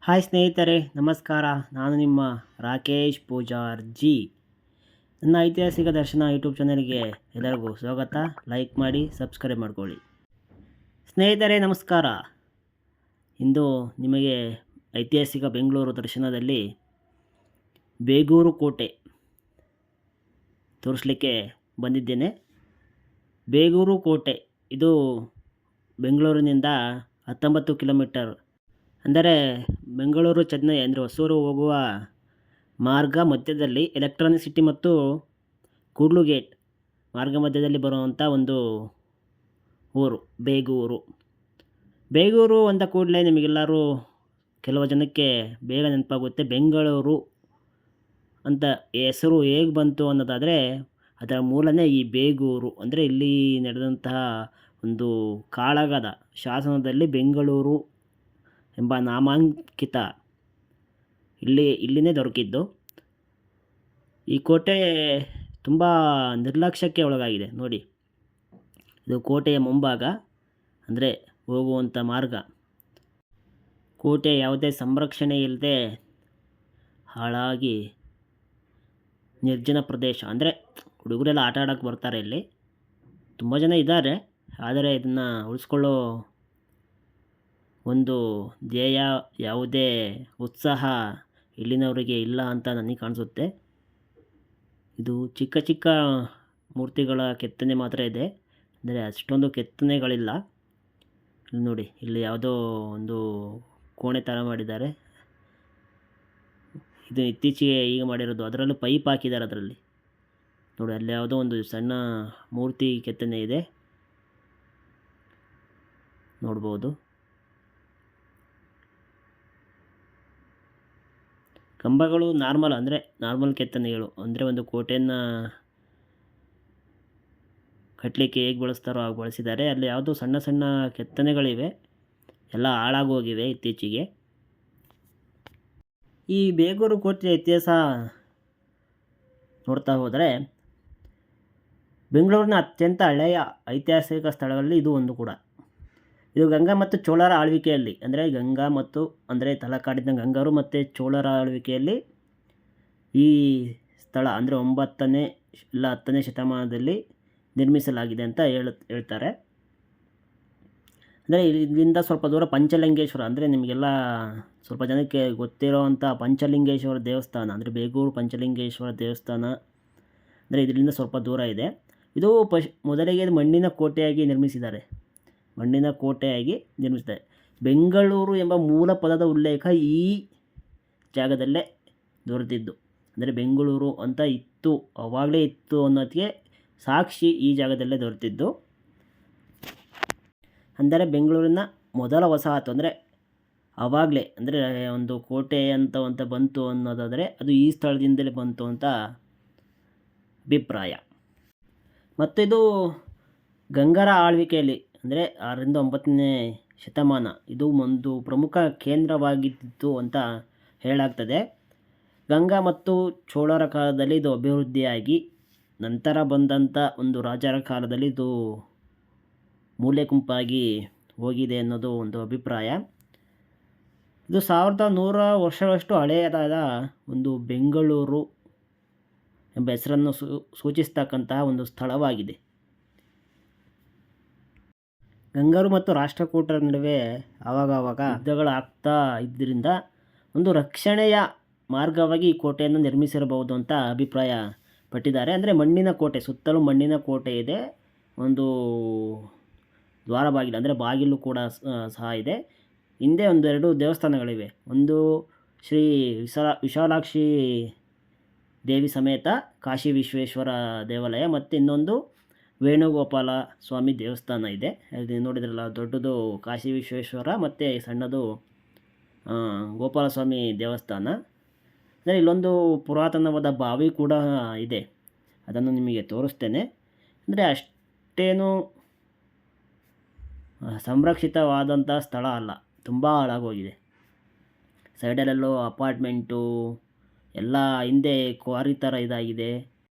Hi ಸ್ನೇಹಿತರೆ, ನಮಸ್ಕಾರ. ನಾನು ನಿಮ್ಮ ರಾಕೇಶ್ ಪೂಜಾರ್ಜಿ. ನನ್ನ ಐತಿಹಾಸಿಕ ದರ್ಶನ ಯೂಟ್ಯೂಬ್ ಚಾನಲ್ಗೆ ಎಲ್ಲರಿಗೂ ಸ್ವಾಗತ. ಲೈಕ್ ಮಾಡಿ, ಸಬ್ಸ್ಕ್ರೈಬ್ ಮಾಡ್ಕೊಳ್ಳಿ. ಸ್ನೇಹಿತರೆ ನಮಸ್ಕಾರ. ಇಂದು ನಿಮಗೆ ಐತಿಹಾಸಿಕ ಬೆಂಗಳೂರು ದರ್ಶನದಲ್ಲಿ ಬೇಗೂರು ಕೋಟೆ ತೋರಿಸಲಿಕ್ಕೆ ಬಂದಿದ್ದೇನೆ. ಬೇಗೂರು ಕೋಟೆ ಇದು ಬೆಂಗಳೂರಿನಿಂದ 19 ಕಿಲೋಮೀಟರ್, ಅಂದರೆ ಬೆಂಗಳೂರು ಚೆನ್ನೈ ಅಂದರೆ ಹೊಸೂರು ಹೋಗುವ ಮಾರ್ಗ ಮಧ್ಯದಲ್ಲಿ ಎಲೆಕ್ಟ್ರಾನಿಕ್ ಸಿಟಿ ಮತ್ತು ಕೂಡ್ಲು ಗೇಟ್ ಮಾರ್ಗ ಮಧ್ಯದಲ್ಲಿ ಬರುವಂಥ ಒಂದು ಊರು ಬೇಗೂರು. ಬೇಗೂರು ಅಂದ ಕೂಡಲೇ ನಿಮಗೆಲ್ಲರೂ ಕೆಲವು ಜನಕ್ಕೆ ಬೇಗ ನೆನಪಾಗುತ್ತೆ ಬೆಂಗಳೂರು ಅಂತ ಹೆಸರು ಹೇಗೆ ಬಂತು ಅನ್ನೋದಾದರೆ ಅದರ ಮೂಲನೇ ಈ ಬೇಗೂರು. ಅಂದರೆ ಇಲ್ಲಿ ನಡೆದಂತಹ ಒಂದು ಕಾಳಗದ ಶಾಸನದಲ್ಲಿ ಬೆಂಗಳೂರು ಎಂಬ ನಾಮಾಂಕಿತ ಇಲ್ಲಿನೇ ದೊರಕಿದ್ದು. ಈ ಕೋಟೆ ತುಂಬ ನಿರ್ಲಕ್ಷ್ಯಕ್ಕೆ ಒಳಗಾಗಿದೆ ನೋಡಿ. ಇದು ಕೋಟೆಯ ಮುಂಭಾಗ, ಅಂದರೆ ಹೋಗುವಂಥ ಮಾರ್ಗ. ಕೋಟೆ ಯಾವುದೇ ಸಂರಕ್ಷಣೆ ಇಲ್ಲದೆ ಹಾಳಾಗಿ ನಿರ್ಜನ ಪ್ರದೇಶ. ಅಂದರೆ ಹುಡುಗರೆಲ್ಲ ಆಟ ಆಡೋಕ್ಕೆ ಬರ್ತಾರೆ ಇಲ್ಲಿ, ತುಂಬ ಜನ ಇದ್ದಾರೆ. ಆದರೆ ಇದನ್ನು ಉಳಿಸ್ಕೊಳ್ಳೋ ಒಂದು ಧ್ಯೇಯ, ಯಾವುದೇ ಉತ್ಸಾಹ ಇಲ್ಲಿನವರಿಗೆ ಇಲ್ಲ ಅಂತ ನನಗೆ ಕಾಣಿಸುತ್ತೆ. ಇದು ಚಿಕ್ಕ ಚಿಕ್ಕ ಮೂರ್ತಿಗಳ ಕೆತ್ತನೆ ಮಾತ್ರ ಇದೆ, ಅಂದರೆ ಅಷ್ಟೊಂದು ಕೆತ್ತನೆಗಳಿಲ್ಲ. ಇಲ್ಲಿ ನೋಡಿ, ಇಲ್ಲಿ ಯಾವುದೋ ಒಂದು ಕೋಣೆ ಥರ ಮಾಡಿದ್ದಾರೆ. ಇದು ಇತ್ತೀಚೆಗೆ ಈಗ ಮಾಡಿರೋದು. ಅದರಲ್ಲೂ ಪೈಪ್ ಹಾಕಿದ್ದಾರೆ ಅದರಲ್ಲಿ ನೋಡಿ. ಅಲ್ಲಿ ಯಾವುದೋ ಒಂದು ಸಣ್ಣ ಮೂರ್ತಿ ಕೆತ್ತನೆ ಇದೆ, ನೋಡ್ಬೋದು. ಕಂಬಗಳು ನಾರ್ಮಲ್ ಕೆತ್ತನೆಗಳು. ಅಂದರೆ ಒಂದು ಕೋಟೆಯನ್ನು ಕಟ್ಟಲಿಕ್ಕೆ ಹೇಗೆ ಬಳಸ್ತಾರೋ ಹಾಗೆ ಬಳಸಿದ್ದಾರೆ. ಅಲ್ಲಿ ಯಾವುದೋ ಸಣ್ಣ ಸಣ್ಣ ಕೆತ್ತನೆಗಳಿವೆ, ಎಲ್ಲ ಹಾಳಾಗೋಗಿವೆ ಇತ್ತೀಚೆಗೆ. ಈ ಬೇಗೂರು ಕೋಟೆಯ ಇತಿಹಾಸ ನೋಡ್ತಾ ಹೋದರೆ ಬೆಂಗಳೂರಿನ ಅತ್ಯಂತ ಹಳೆಯ ಐತಿಹಾಸಿಕ ಸ್ಥಳಗಳಲ್ಲಿ ಇದು ಒಂದು ಕೂಡ. ಇದು ಗಂಗಾ ಮತ್ತು ಚೋಳರ ಆಳ್ವಿಕೆಯಲ್ಲಿ, ಅಂದರೆ ತಲಕಾಡಿನ ಗಂಗರು ಮತ್ತು ಚೋಳರ ಆಳ್ವಿಕೆಯಲ್ಲಿ ಈ ಸ್ಥಳ ಅಂದರೆ 9ನೇ ಇಲ್ಲ 10ನೇ ಶತಮಾನದಲ್ಲಿ ನಿರ್ಮಿಸಲಾಗಿದೆ ಅಂತ ಹೇಳ್ತಾರೆ. ಅಂದರೆ ಇಲ್ಲಿಂದ ಸ್ವಲ್ಪ ದೂರ ಪಂಚಲಿಂಗೇಶ್ವರ, ಅಂದರೆ ನಿಮಗೆಲ್ಲ ಸ್ವಲ್ಪ ಜನಕ್ಕೆ ಗೊತ್ತಿರೋವಂಥ ಪಂಚಲಿಂಗೇಶ್ವರ ದೇವಸ್ಥಾನ, ಅಂದರೆ ಬೇಗೂರು ಪಂಚಲಿಂಗೇಶ್ವರ ದೇವಸ್ಥಾನ, ಅಂದರೆ ಇದರಿಂದ ಸ್ವಲ್ಪ ದೂರ ಇದೆ. ಇದು ಮೊದಲಿಗೆ ಮಣ್ಣಿನ ಕೋಟೆಯಾಗಿ ನಿರ್ಮಿಸಿದ್ದಾರೆ. ಬೆಂಗಳೂರು ಎಂಬ ಮೂಲ ಪದದ ಉಲ್ಲೇಖ ಈ ಜಾಗದಲ್ಲೇ ದೊರೆತಿದ್ದು. ಅಂದರೆ ಬೆಂಗಳೂರು ಅಂತ ಆವಾಗಲೇ ಇತ್ತು ಅನ್ನೋದಕ್ಕೆ ಸಾಕ್ಷಿ ಈ ಜಾಗದಲ್ಲೇ ದೊರೆತಿದ್ದು. ಅಂದರೆ ಬೆಂಗಳೂರಿನ ಮೊದಲ ವಸಾಹತು, ಅಂದರೆ ಆವಾಗಲೇ, ಅಂದರೆ ಒಂದು ಕೋಟೆ ಅಂತ ಬಂತು ಅನ್ನೋದಾದರೆ ಅದು ಈ ಸ್ಥಳದಿಂದಲೇ ಬಂತು ಅಂತ ಅಭಿಪ್ರಾಯ. ಮತ್ತು ಇದು ಗಂಗರ ಆಳ್ವಿಕೆಯಲ್ಲಿ, ಅಂದರೆ 6ರಿಂದ 9ನೇ ಶತಮಾನ ಇದು ಒಂದು ಪ್ರಮುಖ ಕೇಂದ್ರವಾಗಿತ್ತು ಅಂತ ಹೇಳಲಾಗ್ತದೆ. ಗಂಗಾ ಮತ್ತು ಚೋಳರ ಕಾಲದಲ್ಲಿ ಇದು ಅಭಿವೃದ್ಧಿಯಾಗಿ ನಂತರ ಬಂದಂಥ ಒಂದು ರಾಜರ ಕಾಲದಲ್ಲಿ ಇದು ಮೂಲೆ ಗುಂಪಾಗಿ ಹೋಗಿದೆ ಅನ್ನೋದು ಒಂದು ಅಭಿಪ್ರಾಯ. ಇದು 1100 ವರ್ಷಗಳಷ್ಟು ಹಳೆಯದಾದ ಒಂದು ಬೆಂಗಳೂರು ಎಂಬ ಹೆಸರನ್ನು ಸೂಚಿಸ್ತಕ್ಕಂತಹ ಒಂದು ಸ್ಥಳವಾಗಿದೆ. ಗಂಗರು ಮತ್ತು ರಾಷ್ಟ್ರಕೂಟರ ನಡುವೆ ಆವಾಗ ಯುದ್ಧಗಳು ಆಗ್ತಾ ಇದ್ದರಿಂದ ಒಂದು ರಕ್ಷಣೆಯ ಮಾರ್ಗವಾಗಿ ಈ ಕೋಟೆಯನ್ನು ನಿರ್ಮಿಸಿರಬಹುದು ಅಂತ ಅಭಿಪ್ರಾಯ ಪಟ್ಟಿದ್ದಾರೆ. ಅಂದರೆ ಮಣ್ಣಿನ ಕೋಟೆ, ಸುತ್ತಲೂ ಮಣ್ಣಿನ ಕೋಟೆ ಇದೆ. ಒಂದು ದ್ವಾರ ಬಾಗಿಲು, ಅಂದರೆ ಬಾಗಿಲು ಕೂಡ ಸಹ ಇದೆ. ಹಿಂದೆ 2 ದೇವಸ್ಥಾನಗಳಿವೆ. ಒಂದು ಶ್ರೀ ವಿಶಾಲಾಕ್ಷಿ ದೇವಿ ಸಮೇತ ಕಾಶಿ ವಿಶ್ವೇಶ್ವರ ದೇವಾಲಯ, ಮತ್ತು ಇನ್ನೊಂದು ವೇಣುಗೋಪಾಲ ಸ್ವಾಮಿ ದೇವಸ್ಥಾನ ಇದೆ. ಅಲ್ಲಿ ನೋಡಿದ್ರಲ್ಲ, ದೊಡ್ಡದು ಕಾಶಿ ವಿಶ್ವೇಶ್ವರ ಮತ್ತು ಸಣ್ಣದು ಗೋಪಾಲಸ್ವಾಮಿ ದೇವಸ್ಥಾನ. ಅಂದರೆ ಇಲ್ಲೊಂದು ಪುರಾತನವಾದ ಬಾವಿ ಕೂಡ ಇದೆ, ಅದನ್ನು ನಿಮಗೆ ತೋರಿಸ್ತೇನೆ. ಅಂದರೆ ಅಷ್ಟೇನು ಸಂರಕ್ಷಿತವಾದಂಥ ಸ್ಥಳ ಅಲ್ಲ, ತುಂಬ ಹಾಳಾಗೋಗಿದೆ. ಸೈಡಲ್ಲೆಲ್ಲೋ ಅಪಾರ್ಟ್ಮೆಂಟು ಎಲ್ಲ ಹಿಂದೆ ಕ್ವಾರಿ ಥರ ಇದಾಗಿದೆ.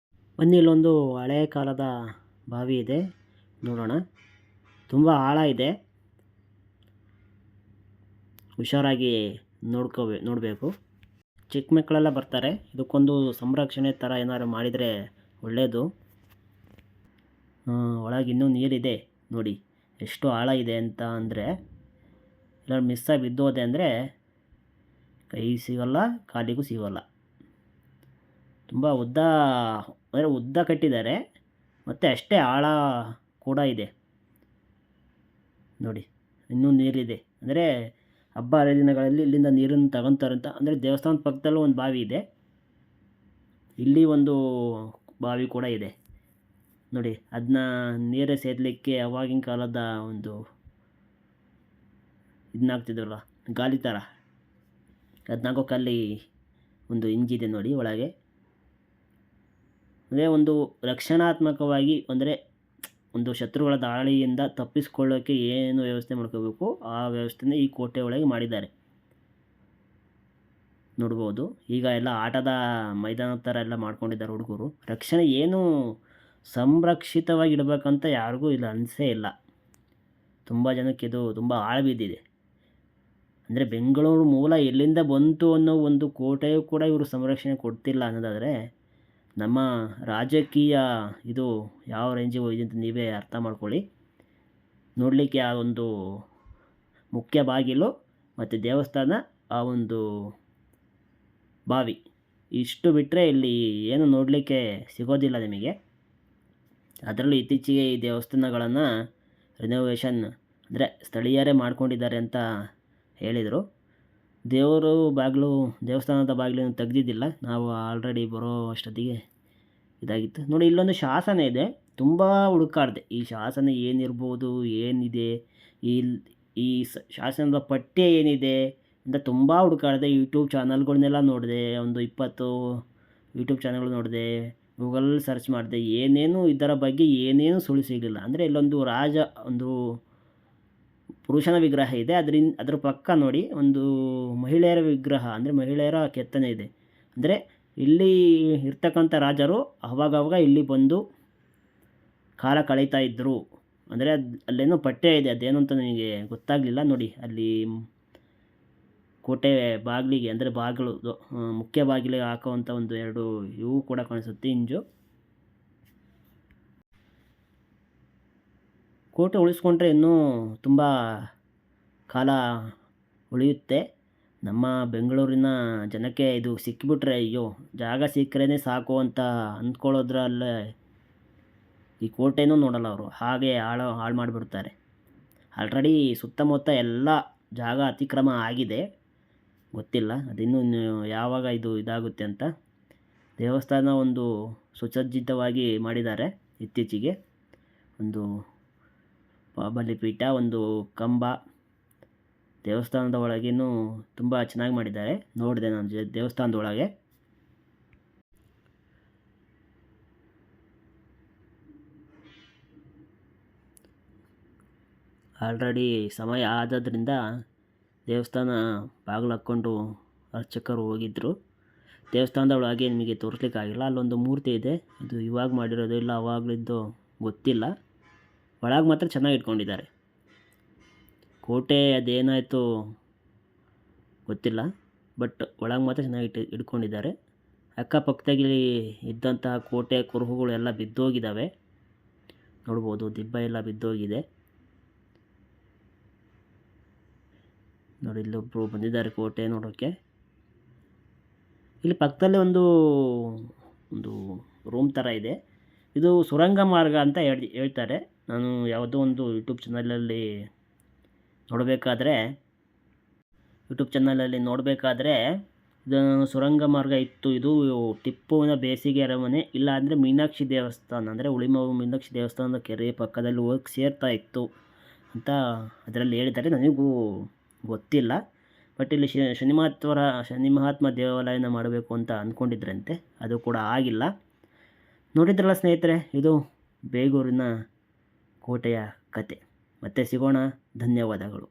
ಬನ್ನಿ, ಇಲ್ಲೊಂದು ಹಳೆಯ ಕಾಲದ ಬಾವಿ ಇದೆ, ನೋಡೋಣ. ತುಂಬ ಆಳ ಇದೆ, ಹುಷಾರಾಗಿ ನೋಡಬೇಕು. ಚಿಕ್ಕ ಮಕ್ಕಳೆಲ್ಲ ಬರ್ತಾರೆ. ಇದಕ್ಕೊಂದು ಸಂರಕ್ಷಣೆ ಥರ ಏನಾದ್ರು ಮಾಡಿದರೆ ಒಳ್ಳೆಯದು. ಒಳಗೆ ಇನ್ನೂ ನೀರಿದೆ ನೋಡಿ, ಎಷ್ಟು ಆಳ ಇದೆ ಅಂತ. ಅಂದರೆ ಇಲ್ಲ ಮಿಸ್ಸಾಗಿ ಬಿದ್ದೋದೆ ಅಂದರೆ ಕೈ ಸಿಗೋಲ್ಲ, ಕಾಲಿಗೂ ಸಿಗೋಲ್ಲ. ತುಂಬ ಉದ್ದ ಕಟ್ಟಿದ್ದಾರೆ ಮತ್ತು ಅಷ್ಟೇ ಆಳ ಕೂಡ ಇದೆ ನೋಡಿ. ಇನ್ನೂ ನೀರಿದೆ. ಅಂದರೆ ಹಬ್ಬ ಹರಿದಿನಗಳಲ್ಲಿ ಇಲ್ಲಿಂದ ನೀರನ್ನು ತಗೊತಾರಂತ. ಅಂದರೆ ದೇವಸ್ಥಾನದ ಪಕ್ಕದಲ್ಲೂ ಒಂದು ಬಾವಿ ಇದೆ, ಇಲ್ಲಿ ಒಂದು ಬಾವಿ ಕೂಡ ಇದೆ ನೋಡಿ. ಅದನ್ನ ನೀರೇ ಸೇದಲಿಕ್ಕೆ ಅವಾಗಿನ ಕಾಲದ ಒಂದು ಇದನ್ನಾಗ್ತಿದ್ವಲ್ಲ, ಗಾಲಿ ಥರ, ಅದನ್ನಾಗೋಕ್ಕಲ್ಲಿ ಒಂದು ಇಂಜಿದೆ ನೋಡಿ ಒಳಗೆ. ಅಂದರೆ ಒಂದು ರಕ್ಷಣಾತ್ಮಕವಾಗಿ, ಅಂದರೆ ಒಂದು ಶತ್ರುಗಳ ದಾಳಿಯಿಂದ ತಪ್ಪಿಸ್ಕೊಳ್ಳೋಕ್ಕೆ ಏನು ವ್ಯವಸ್ಥೆ ಮಾಡ್ಕೋಬೇಕು ಆ ವ್ಯವಸ್ಥೆನೇ ಈ ಕೋಟೆ ಒಳಗೆ ಮಾಡಿದ್ದಾರೆ ನೋಡ್ಬೋದು. ಈಗ ಎಲ್ಲ ಆಟದ ಮೈದಾನದ ಥರ ಎಲ್ಲ ಮಾಡ್ಕೊಂಡಿದ್ದಾರೆ ಹುಡುಗರು. ರಕ್ಷಣೆ ಏನು ಸಂರಕ್ಷಿತವಾಗಿ ಇಡಬೇಕಂತ ಯಾರಿಗೂ ಇಲ್ಲ ಅನಿಸೇ ಇಲ್ಲ. ತುಂಬ ಜನಕ್ಕೆ ಇದು ತುಂಬ ಆಳ ಬಿದ್ದಿದೆ. ಅಂದರೆ ಬೆಂಗಳೂರು ಮೂಲ ಎಲ್ಲಿಂದ ಬಂತು ಅನ್ನೋ ಒಂದು ಕೋಟೆಯೂ ಕೂಡ ಇವರು ಸಂರಕ್ಷಣೆ ಕೊಡ್ತಿಲ್ಲ ಅನ್ನೋದಾದರೆ ನಮ್ಮ ರಾಜಕೀಯ ಇದು ಯಾವ ರೇಂಜಿಗೆ ಹೋಗಿದೆ ಅಂತ ನೀವೇ ಅರ್ಥ ಮಾಡ್ಕೊಳ್ಳಿ. ನೋಡಲಿಕ್ಕೆ ಆ ಒಂದು ಮುಖ್ಯ ಬಾಗಿಲು ಮತ್ತು ದೇವಸ್ಥಾನ, ಆ ಒಂದು ಬಾವಿ, ಇಷ್ಟು ಬಿಟ್ಟರೆ ಇಲ್ಲಿ ಏನು ನೋಡಲಿಕ್ಕೆ ಸಿಗೋದಿಲ್ಲ ನಿಮಗೆ. ಅದರಲ್ಲೂ ಇತ್ತೀಚೆಗೆ ಈ ದೇವಸ್ಥಾನಗಳನ್ನು ರಿನೋವೇಷನ್, ಅಂದರೆ ಸ್ಥಳೀಯರೇ ಮಾಡ್ಕೊಂಡಿದ್ದಾರೆ ಅಂತ ಹೇಳಿದರು. ದೇವಸ್ಥಾನದ ಬಾಗಿಲನ್ನು ತೆಗೆದಿದ್ದಿಲ್ಲ, ನಾವು ಆಲ್ರೆಡಿ ಬರೋ ಅಷ್ಟೊತ್ತಿಗೆ ಇದಾಗಿತ್ತು ನೋಡಿ. ಇಲ್ಲೊಂದು ಶಾಸನ ಇದೆ, ತುಂಬ ಹುಡುಕಾಡಿದೆ ಈ ಶಾಸನ ಏನಿರ್ಬೋದು, ಏನಿದೆ, ಈ ಶಾಸನದ ಪಠ್ಯ ಏನಿದೆ ಅಂತ ತುಂಬ ಹುಡುಕಾಡಿದೆ. ಯೂಟ್ಯೂಬ್ ಚಾನಲ್ಗಳನ್ನೆಲ್ಲ ನೋಡಿದೆ, ಒಂದು 20 ಯೂಟ್ಯೂಬ್ ಚಾನಲ್ಗಳು ನೋಡಿದೆ, ಗೂಗಲ್ ಸರ್ಚ್ ಮಾಡಿದೆ, ಏನೇನು ಇದರ ಬಗ್ಗೆ ಏನೇನು ಸುಳಿವು ಸಿಗಲಿಲ್ಲ. ಅಂದರೆ ಇಲ್ಲೊಂದು ಒಂದು ಪುರುಷನ ವಿಗ್ರಹ ಇದೆ, ಅದರ ಪಕ್ಕ ನೋಡಿ ಒಂದು ಮಹಿಳೆಯರ ವಿಗ್ರಹ, ಅಂದರೆ ಮಹಿಳೆಯರ ಕೆತ್ತನೆ ಇದೆ. ಅಂದರೆ ಇಲ್ಲಿ ಇರ್ತಕ್ಕಂಥ ರಾಜರು ಅವಾಗವಾಗ ಇಲ್ಲಿ ಬಂದು ಕಾಲ ಕಳೀತಾ ಇದ್ದರು. ಅಂದರೆ ಅಲ್ಲೇನೋ ಪಠ್ಯ ಇದೆ, ಅದೇನು ಅಂತ ನನಗೆ ಗೊತ್ತಾಗಲಿಲ್ಲ ನೋಡಿ. ಅಲ್ಲಿ ಕೋಟೆ ಬಾಗಿಲಿಗೆ, ಅಂದರೆ ಬಾಗಿಲು ಮುಖ್ಯ ಬಾಗಿಲಿಗೆ ಹಾಕುವಂಥ ಒಂದು 2 ಇವು ಕೂಡ ಕಾಣಿಸುತ್ತೆ, ಇಂಜು. ಕೋಟೆ ಉಳಿಸ್ಕೊಂಡ್ರೆ ಇನ್ನೂ ತುಂಬ ಕಾಲ ಉಳಿಯುತ್ತೆ. ನಮ್ಮ ಬೆಂಗಳೂರಿನ ಜನಕ್ಕೆ ಇದು ಸಿಕ್ಕಿಬಿಟ್ರೆ, ಅಯ್ಯೋ ಜಾಗ ಸಿಕ್ಕರೇ ಸಾಕು ಅಂತ ಅಂದ್ಕೊಳ್ಳೋದ್ರಲ್ಲೇ ಈ ಕೋಟೆನೂ ನೋಡಲ್ಲ ಅವರು, ಹಾಗೆ ಹಾಳು ಮಾಡಿಬಿಡ್ತಾರೆ. ಆಲ್ರೆಡಿ ಸುತ್ತಮುತ್ತ ಎಲ್ಲ ಜಾಗ ಅತಿಕ್ರಮ ಆಗಿದೆ, ಗೊತ್ತಿಲ್ಲ ಅದಿನ್ನೂ ಯಾವಾಗ ಇದಾಗುತ್ತೆ ಅಂತ. ದೇವಸ್ಥಾನ ಒಂದು ಸುಸಜ್ಜಿತವಾಗಿ ಮಾಡಿದ್ದಾರೆ ಇತ್ತೀಚೆಗೆ. ಒಂದು ಬಲಿಪೀಠ, ಒಂದು ಕಂಬ, ದೇವಸ್ಥಾನದ ಒಳಗೇನು ತುಂಬ ಚೆನ್ನಾಗಿ ಮಾಡಿದ್ದಾರೆ. ನೋಡಿದೆ ನಾನು ದೇವಸ್ಥಾನದ ಒಳಗೆ. ಆಲ್ರೆಡಿ ಸಮಯ ಆದದ್ರಿಂದ ದೇವಸ್ಥಾನ ಬಾಗಿಲು ಹಾಕ್ಕೊಂಡು ಅರ್ಚಕರು ಹೋಗಿದ್ದರು. ದೇವಸ್ಥಾನದ ಒಳಗೆ ನಿಮಗೆ ತೋರಿಸ್ಲಿಕ್ಕಾಗಿಲ್ಲ. ಅಲ್ಲೊಂದು ಮೂರ್ತಿ ಇದೆ, ಅದು ಇವಾಗ ಮಾಡಿರೋದು ಇಲ್ಲ ಅವಾಗಲಿದ್ದು ಗೊತ್ತಿಲ್ಲ. ಒಳಗೆ ಮಾತ್ರ ಚೆನ್ನಾಗಿ ಇಟ್ಕೊಂಡಿದ್ದಾರೆ. ಕೋಟೆ ಅದೇನಾಯಿತು ಗೊತ್ತಿಲ್ಲ, ಬಟ್ ಒಳಗೆ ಮಾತ್ರ ಚೆನ್ನಾಗಿ ಇಟ್ಕೊಂಡಿದ್ದಾರೆ. ಅಕ್ಕಪಕ್ಕದಾಗಿ ಇದ್ದಂತಹ ಕೋಟೆ ಕುರುಹುಗಳು ಎಲ್ಲ ಬಿದ್ದೋಗಿದ್ದಾವೆ ನೋಡ್ಬೋದು, ದಿಬ್ಬ ಎಲ್ಲ ಬಿದ್ದೋಗಿದೆ ನೋಡಿ. ಇಲ್ಲೊಬ್ಬರು ಬಂದಿದ್ದಾರೆ ಕೋಟೆ ನೋಡೋಕ್ಕೆ. ಇಲ್ಲಿ ಪಕ್ಕದಲ್ಲೇ ಒಂದು ರೂಮ್ ಥರ ಇದೆ. ಇದು ಸುರಂಗ ಮಾರ್ಗ ಅಂತ ಹೇಳ್ತಾರೆ. ನಾನು ಯಾವುದೋ ಒಂದು ಯೂಟ್ಯೂಬ್ ಚಾನಲಲ್ಲಿ ನೋಡಬೇಕಾದ್ರೆ ಇದು ಸುರಂಗ ಮಾರ್ಗ ಇತ್ತು. ಇದು ಟಿಪ್ಪುವಿನ ಬೇಸಿಗೆ ಅರಮನೆ, ಇಲ್ಲ ಅಂದರೆ ಮೀನಾಕ್ಷಿ ದೇವಸ್ಥಾನ, ಅಂದರೆ ಉಳಿಮವ ಮೀನಾಕ್ಷಿ ದೇವಸ್ಥಾನದ ಕೆರೆ ಪಕ್ಕದಲ್ಲಿ ಹೋಗಿ ಸೇರ್ತಾ ಇತ್ತು ಅಂತ ಅದರಲ್ಲಿ ಹೇಳಿದ್ದಾರೆ. ನನಗೂ ಗೊತ್ತಿಲ್ಲ, ಬಟ್ ಇಲ್ಲಿ ಶನಿ ಮಹಾತ್ಮ ದೇವಾಲಯನ ಮಾಡಬೇಕು ಅಂತ ಅಂದ್ಕೊಂಡಿದ್ರಂತೆ, ಅದು ಕೂಡ ಆಗಿಲ್ಲ. ನೋಡಿದ್ರಲ್ಲ ಸ್ನೇಹಿತರೆ, ಇದು ಬೇಗೂರಿನ ಕೋಟೆಯ ಕತೆ. ಮತ್ತೆ ಸಿಗೋಣ, ಧನ್ಯವಾದಗಳು.